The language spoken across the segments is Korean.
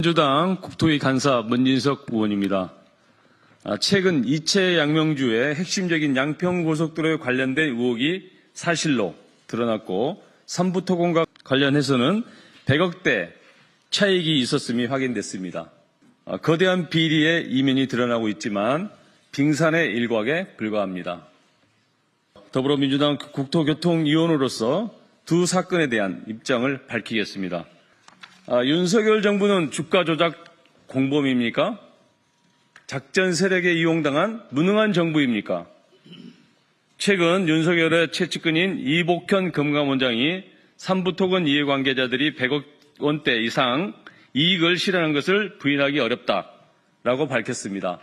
민주당 국토위 간사 문진석 의원입니다. 최근 이채 양명주의 핵심적인 양평고속도로에 관련된 의혹이 사실로 드러났고 삼부토건과 관련해서는 100억대 차익이 있었음이 확인됐습니다. 거대한 비리의 이면이 드러나고 있지만 빙산의 일각에 불과합니다. 더불어민주당 국토교통위원으로서 두 사건에 대한 입장을 밝히겠습니다. 윤석열 정부는 주가 조작 공범입니까? 작전 세력에 이용당한 무능한 정부입니까? 최근 윤석열의 최측근인 이복현 금감원장이 삼부토건 이해관계자들이 100억 원대 이상 이익을 실현한 것을 부인하기 어렵다라고 밝혔습니다.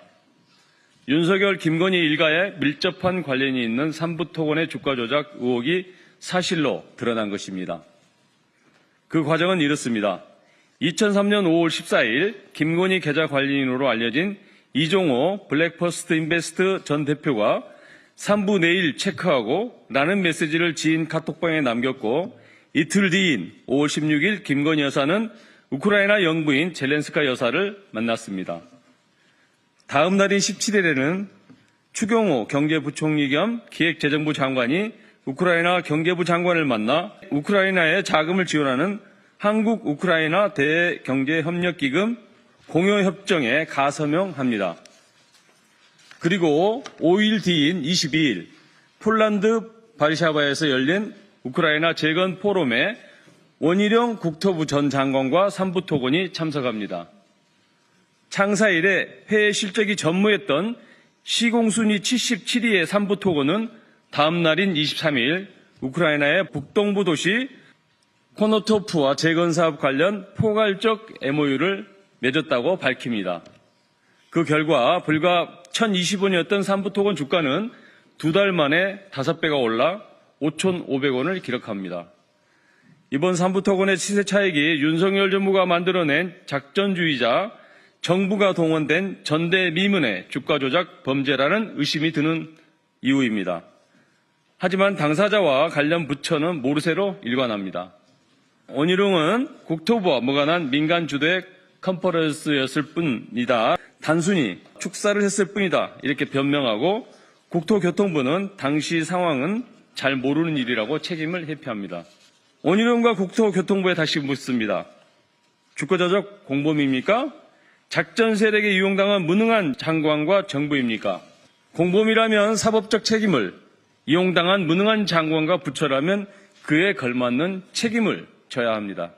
윤석열, 김건희 일가에 밀접한 관련이 있는 삼부토건의 주가 조작 의혹이 사실로 드러난 것입니다. 그 과정은 이렇습니다. 2003년 5월 14일 김건희 계좌 관리인으로 알려진 이종호 블랙퍼스트 인베스트 전 대표가 3부 내일 체크하고 라는 메시지를 지인 카톡방에 남겼고 이틀 뒤인 5월 16일 김건희 여사는 우크라이나 영부인 젤렌스카 여사를 만났습니다. 다음 날인 17일에는 추경호 경제부총리 겸 기획재정부 장관이 우크라이나 경제부 장관을 만나 우크라이나에 자금을 지원하는 한국-우크라이나 대경제협력기금 공여협정에 가서명합니다. 그리고 5일 뒤인 22일 폴란드 바르샤바에서 열린 우크라이나 재건 포럼에 원희룡 국토부 전 장관과 삼부토건이 참석합니다. 창사 이래 해외 실적이 전무했던 시공순위 77위의 삼부토건은 다음 날인 23일 우크라이나의 북동부 도시 코노토프와 재건사업 관련 포괄적 MOU를 맺었다고 밝힙니다. 그 결과 불과 1,025원이었던 삼부토건 주가는 두 달 만에 5배가 올라 5,500원을 기록합니다. 이번 삼부토건의 시세 차익이 윤석열 정부가 만들어낸 작전주의자 정부가 동원된 전대미문의 주가 조작 범죄라는 의심이 드는 이유입니다. 하지만 당사자와 관련 부처는 모르쇠로 일관합니다. 원희룡은 국토부와 무관한 민간 주도의 컨퍼런스였을 뿐이다. 단순히 축사를 했을 뿐이다. 이렇게 변명하고 국토교통부는 당시 상황은 잘 모르는 일이라고 책임을 회피합니다. 원희룡과 국토교통부에 다시 묻습니다. 주가 조작 공범입니까? 작전 세력에 이용당한 무능한 장관과 정부입니까? 공범이라면 사법적 책임을, 이용당한 무능한 장관과 부처라면 그에 걸맞는 책임을 져야 합니다.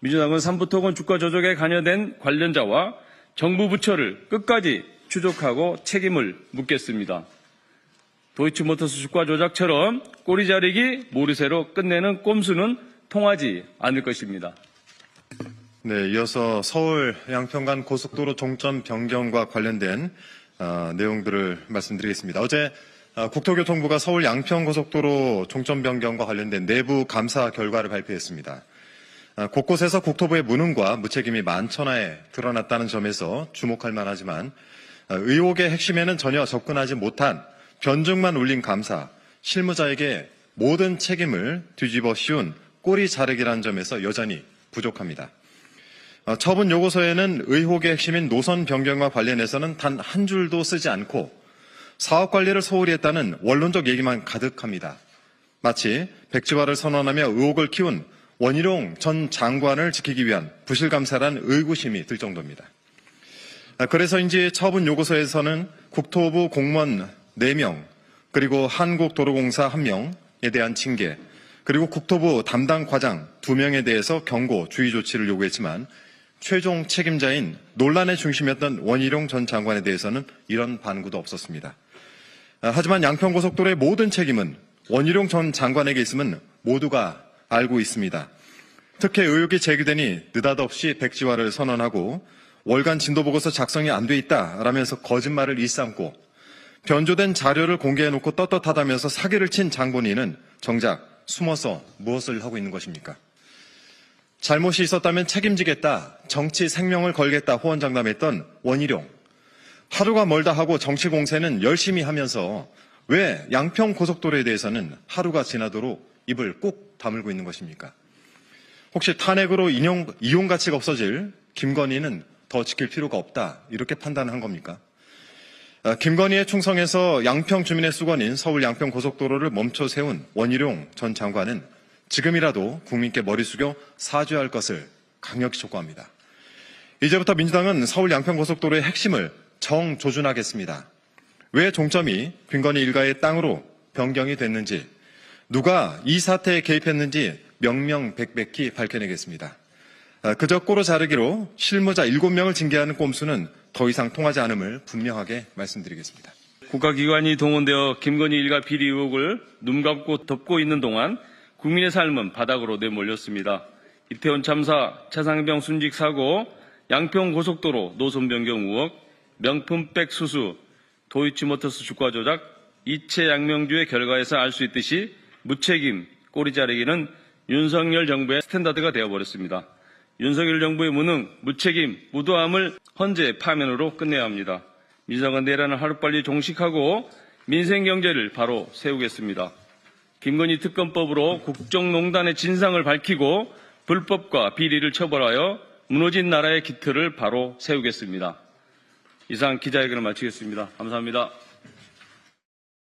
민주당은 삼부토건 주가 조작에 관여된 관련자와 정부 부처를 끝까지 추적하고 책임을 묻겠습니다. 도이치모터스 주가 조작처럼 꼬리 자르기 모르쇠로 끝내는 꼼수는 통하지 않을 것입니다. 네, 이어서 서울 양평간 고속도로 종점 변경과 관련된 내용들을 말씀드리겠습니다. 어제 국토교통부가 서울 양평고속도로 종점 변경과 관련된 내부 감사 결과를 발표했습니다. 곳곳에서 국토부의 무능과 무책임이 만천하에 드러났다는 점에서 주목할 만하지만 의혹의 핵심에는 전혀 접근하지 못한 변증만 울린 감사, 실무자에게 모든 책임을 뒤집어 씌운 꼬리 자르기라는 점에서 여전히 부족합니다. 처분 요구서에는 의혹의 핵심인 노선 변경과 관련해서는 단 한 줄도 쓰지 않고 사업 관리를 소홀히 했다는 원론적 얘기만 가득합니다. 마치 백지화를 선언하며 의혹을 키운 원희룡 전 장관을 지키기 위한 부실감사란 의구심이 들 정도입니다. 그래서인지 처분 요구서에서는 국토부 공무원 4명, 그리고 한국도로공사 1명에 대한 징계, 그리고 국토부 담당 과장 2명에 대해서 경고, 주의 조치를 요구했지만 최종 책임자인 논란의 중심이었던 원희룡 전 장관에 대해서는 이런 반구도 없었습니다. 하지만 양평고속도로의 모든 책임은 원희룡 전 장관에게 있음은 모두가 알고 있습니다. 특혜 의혹이 제기되니 느닷없이 백지화를 선언하고 월간 진도보고서 작성이 안 돼 있다라면서 거짓말을 일삼고 변조된 자료를 공개해놓고 떳떳하다면서 사기를 친 장본인은 정작 숨어서 무엇을 하고 있는 것입니까? 잘못이 있었다면 책임지겠다, 정치 생명을 걸겠다 호언장담했던 원희룡. 하루가 멀다 하고 정치 공세는 열심히 하면서 왜 양평고속도로에 대해서는 하루가 지나도록 입을 꾹 다물고 있는 것입니까? 혹시 탄핵으로 이용 가치가 없어질 김건희는 더 지킬 필요가 없다 이렇게 판단한 겁니까? 김건희에 충성해서 양평 주민의 수건인 서울 양평 고속도로를 멈춰 세운 원희룡 전 장관은 지금이라도 국민께 머리 숙여 사죄할 것을 강력히 촉구합니다. 이제부터 민주당은 서울 양평 고속도로의 핵심을 정조준하겠습니다. 왜 종점이 김건희 일가의 땅으로 변경이 됐는지, 누가 이 사태에 개입했는지 명명백백히 밝혀내겠습니다. 그저 꼬로 자르기로 실무자 7명을 징계하는 꼼수는 더 이상 통하지 않음을 분명하게 말씀드리겠습니다. 국가기관이 동원되어 김건희 일가 비리 의혹을 눈감고 덮고 있는 동안 국민의 삶은 바닥으로 내몰렸습니다. 이태원 참사, 차상병 순직 사고, 양평 고속도로 노선 변경 의혹, 명품백 수수, 도이치모터스 주가 조작, 이채 양명주의 결과에서 알 수 있듯이 무책임, 꼬리 자르기는 윤석열 정부의 스탠다드가 되어버렸습니다. 윤석열 정부의 무능, 무책임, 무도함을 헌재 파면으로 끝내야 합니다. 민주당은 내란을 하루빨리 종식하고 민생경제를 바로 세우겠습니다. 김건희 특검법으로 국정농단의 진상을 밝히고 불법과 비리를 처벌하여 무너진 나라의 기틀을 바로 세우겠습니다. 이상 기자회견을 마치겠습니다. 감사합니다.